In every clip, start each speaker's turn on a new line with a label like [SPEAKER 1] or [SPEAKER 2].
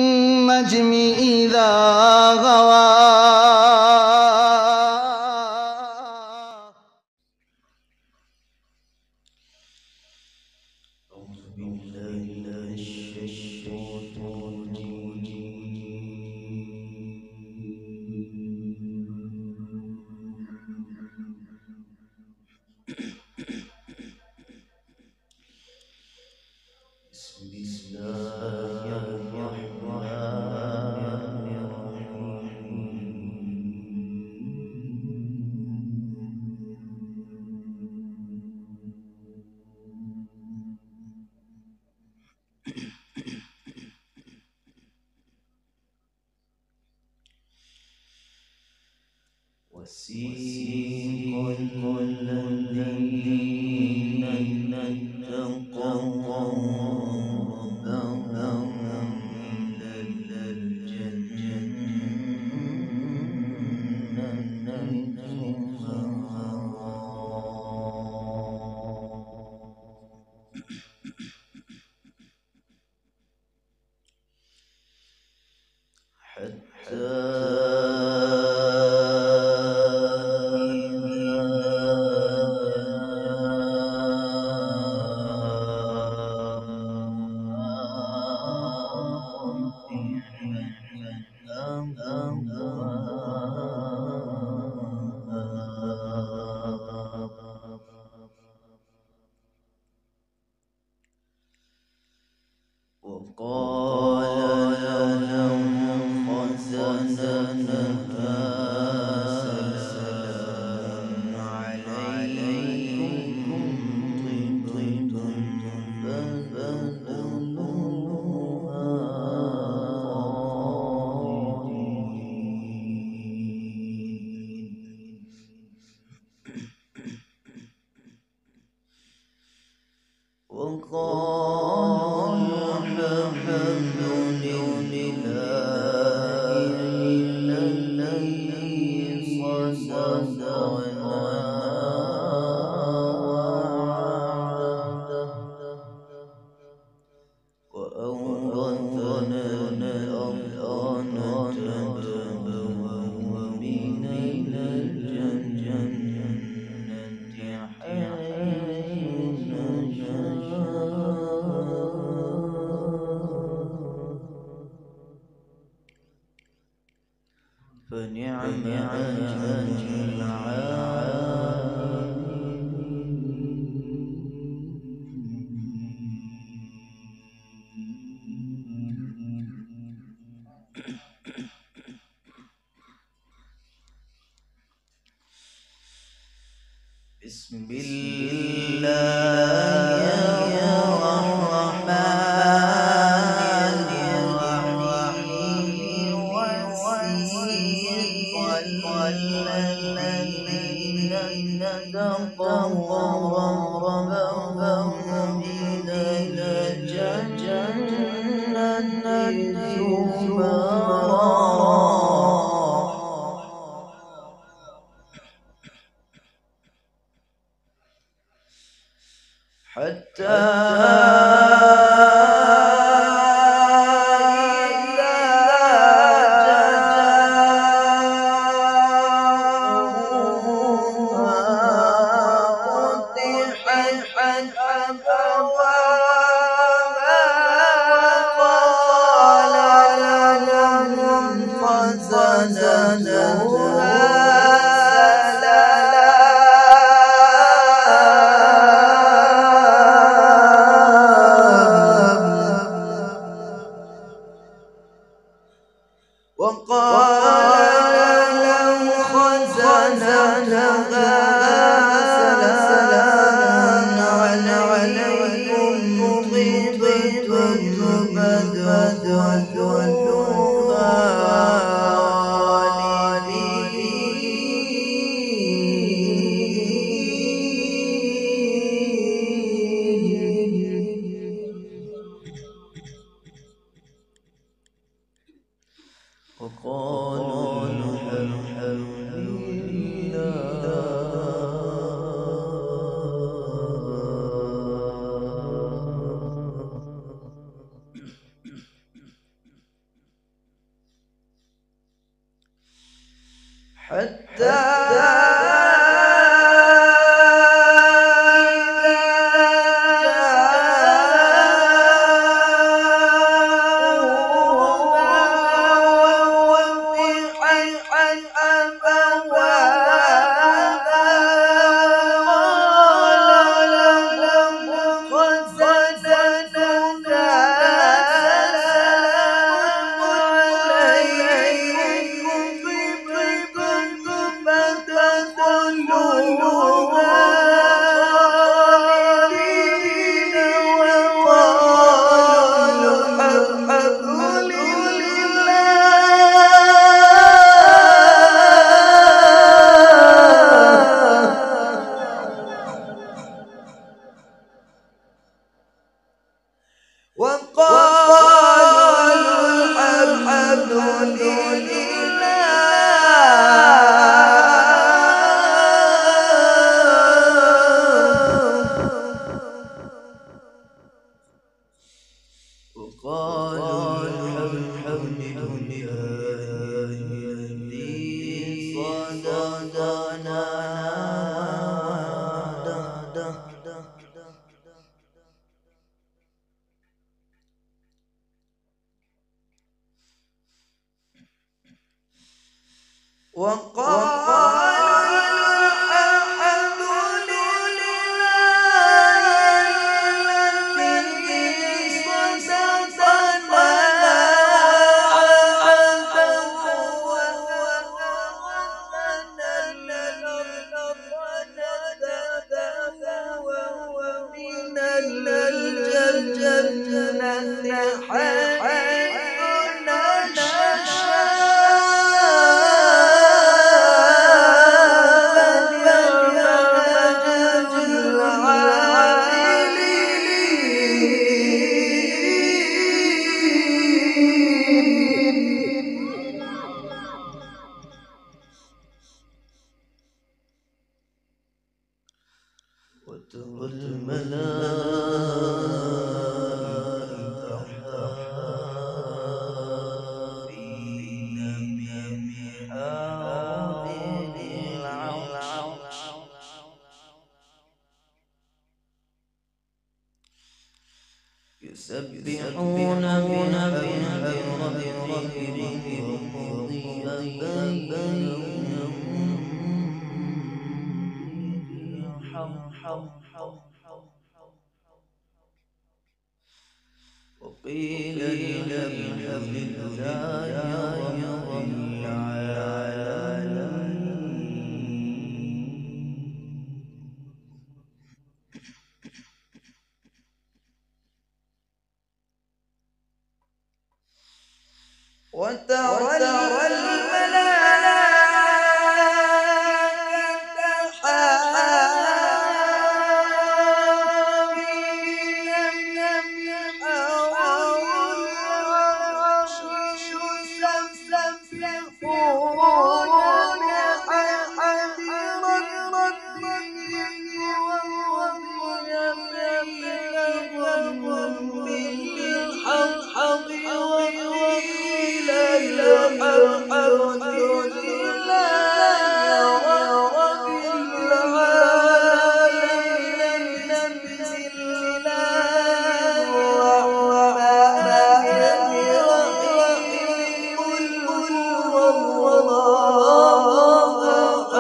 [SPEAKER 1] والنجم إذا غوى أعوذ بالله من الشيطان بسم الله الرحمن وسيق الذين اتقوا ربهم إلى الجنة وقال لهم خزنتها سلام عليكم طبتم فادخلوها خالدين وقالوا الحمد لله الذي صدقنا وعده وأورثنا الأرض نتبوأ من الجنة حيث نشاء فنعم أجر بسم الله الرحمن الرحيم وسيق الذين اتقوا ربهم إلى الجنة زمرا حتى إذا جاءوها فتحت أبوابها وقال لهم خزنتها سلام عليكم طبتم فادخلوها خالدين وقالوا الحمد لله حتى وترى الملائكة حافين من حول العرش يسبحون بحمد ربهم وقضي بينهم وقيل الحمد لله رب العالمين. وترى الملائكة حافين حول العرش يسبحون بحمد ربهم وقضي بينهم بالحق وقيل الحمد لله رب العالمين. بسم الله الرحمن الرحيم. قل هو الله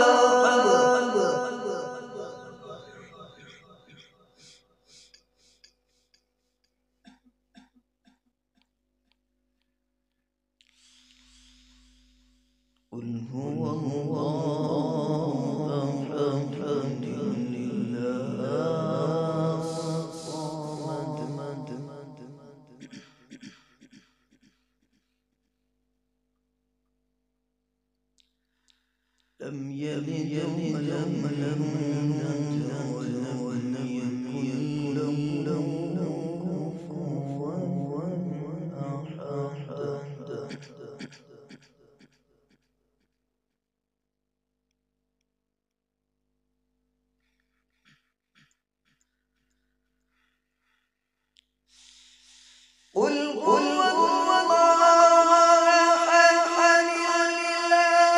[SPEAKER 1] أحد قل هو الله أحد الله الصمد لم يلد ولم يولد ولم يكن له كفوا أحد. قل هو الله أحد الله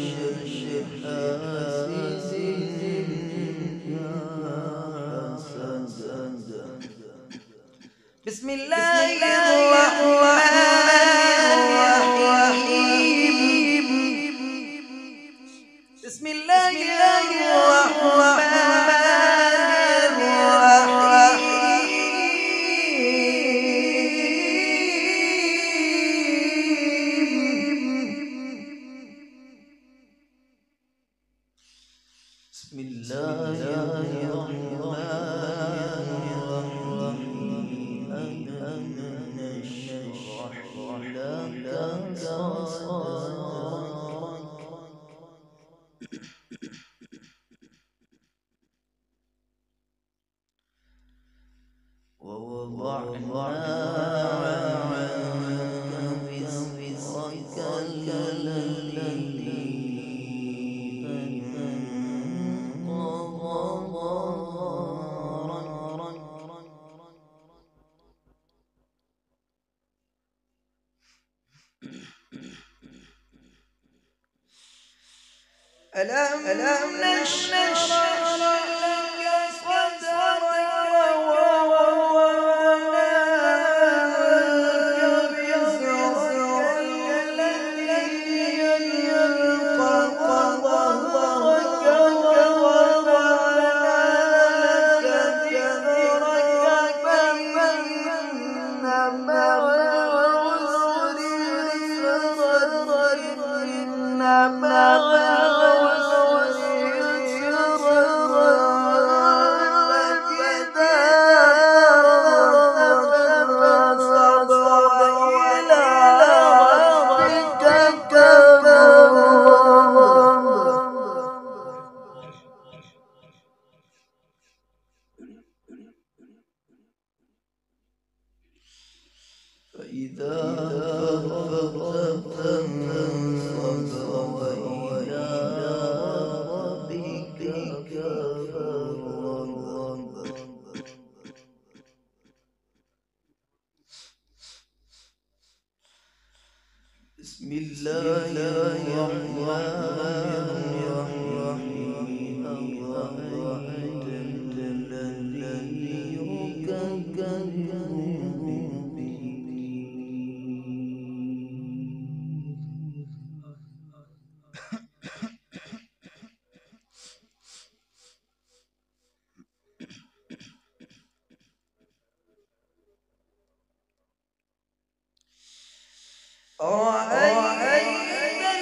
[SPEAKER 1] شر حاسد إذا حسد. بسم الله الرحمن الرحيم. بسم الله الرحمن بسم الله الرحمن الرحيم. نشرح لك صدرك ووضعنا عنك وزرك الذي ألم نشرح لك صدرك ووضعنا عنك وزرك الذي أنقض ظهرك ووضعنا لك ذكرك فإن مع العسر يسرا إن مع فإذا فرغت فانصب وإلى ربك فارغب. بسم الله الرحمن الرحيم. أرأيت الذي يكذب أرأيت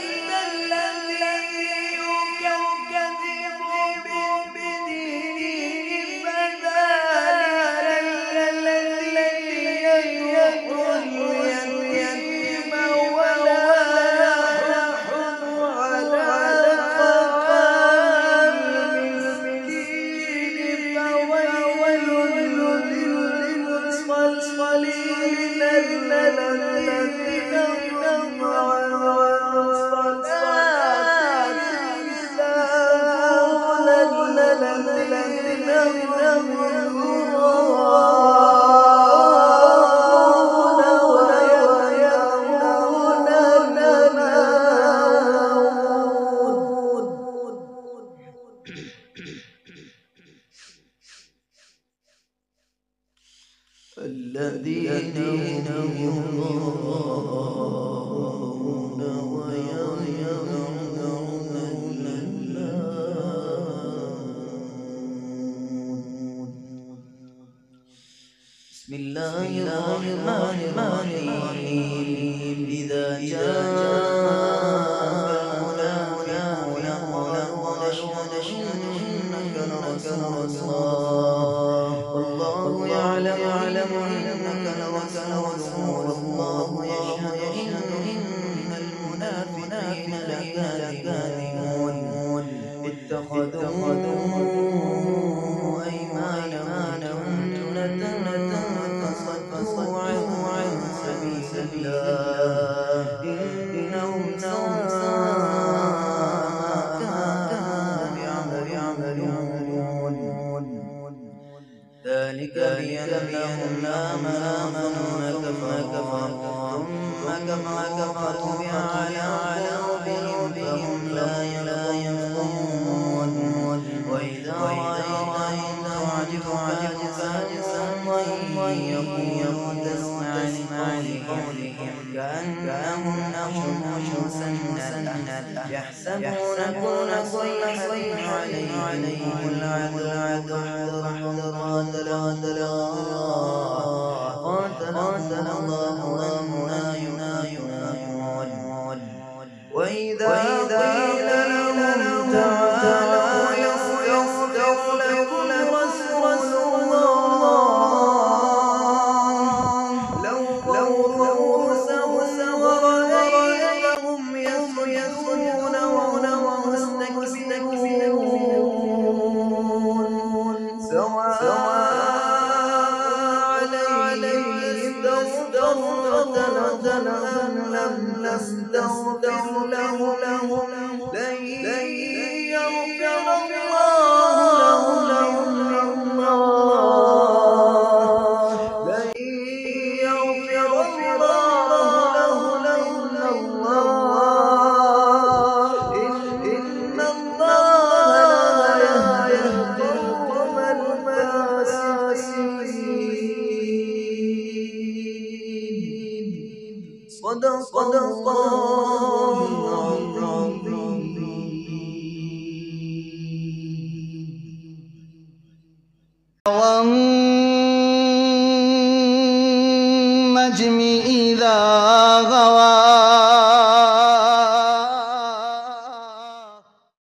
[SPEAKER 1] الذي يكذب بالدين فذلك الذي يدعو اليتيم ولا يحض على طعام المسكين فويل للمصلين الذين الذين يراءون ويمنعون الناس. بسم الله الرحمن الرحيم. إذا جاءك المنافقون قالوا نشهد إنك لرسول الله والله يعلم إنك لرسوله والله يشهد إن المنافقين لكاذبون. اتخذوا أيمانهم جنة فصدوا عن سبيل الله إنهم ساء ما كانوا يعملون. ذلك بأنهم آمنوا ثم كفروا بما على يحسبون كل صيحة عليهم العدو قاتلهم الله أنا يؤفكون وإذا قيل لهم تعالوا يستغفر لكم رسول الله لووا رؤوسهم ورأيتهم يصدون وهم مستكبرون سواء عليهم استغفرت لهم أم لم تستغفر لهم لن يغفر الله لهم إن الله لا يهدي القوم الفاسقين صدق الله العظيم
[SPEAKER 2] والنجم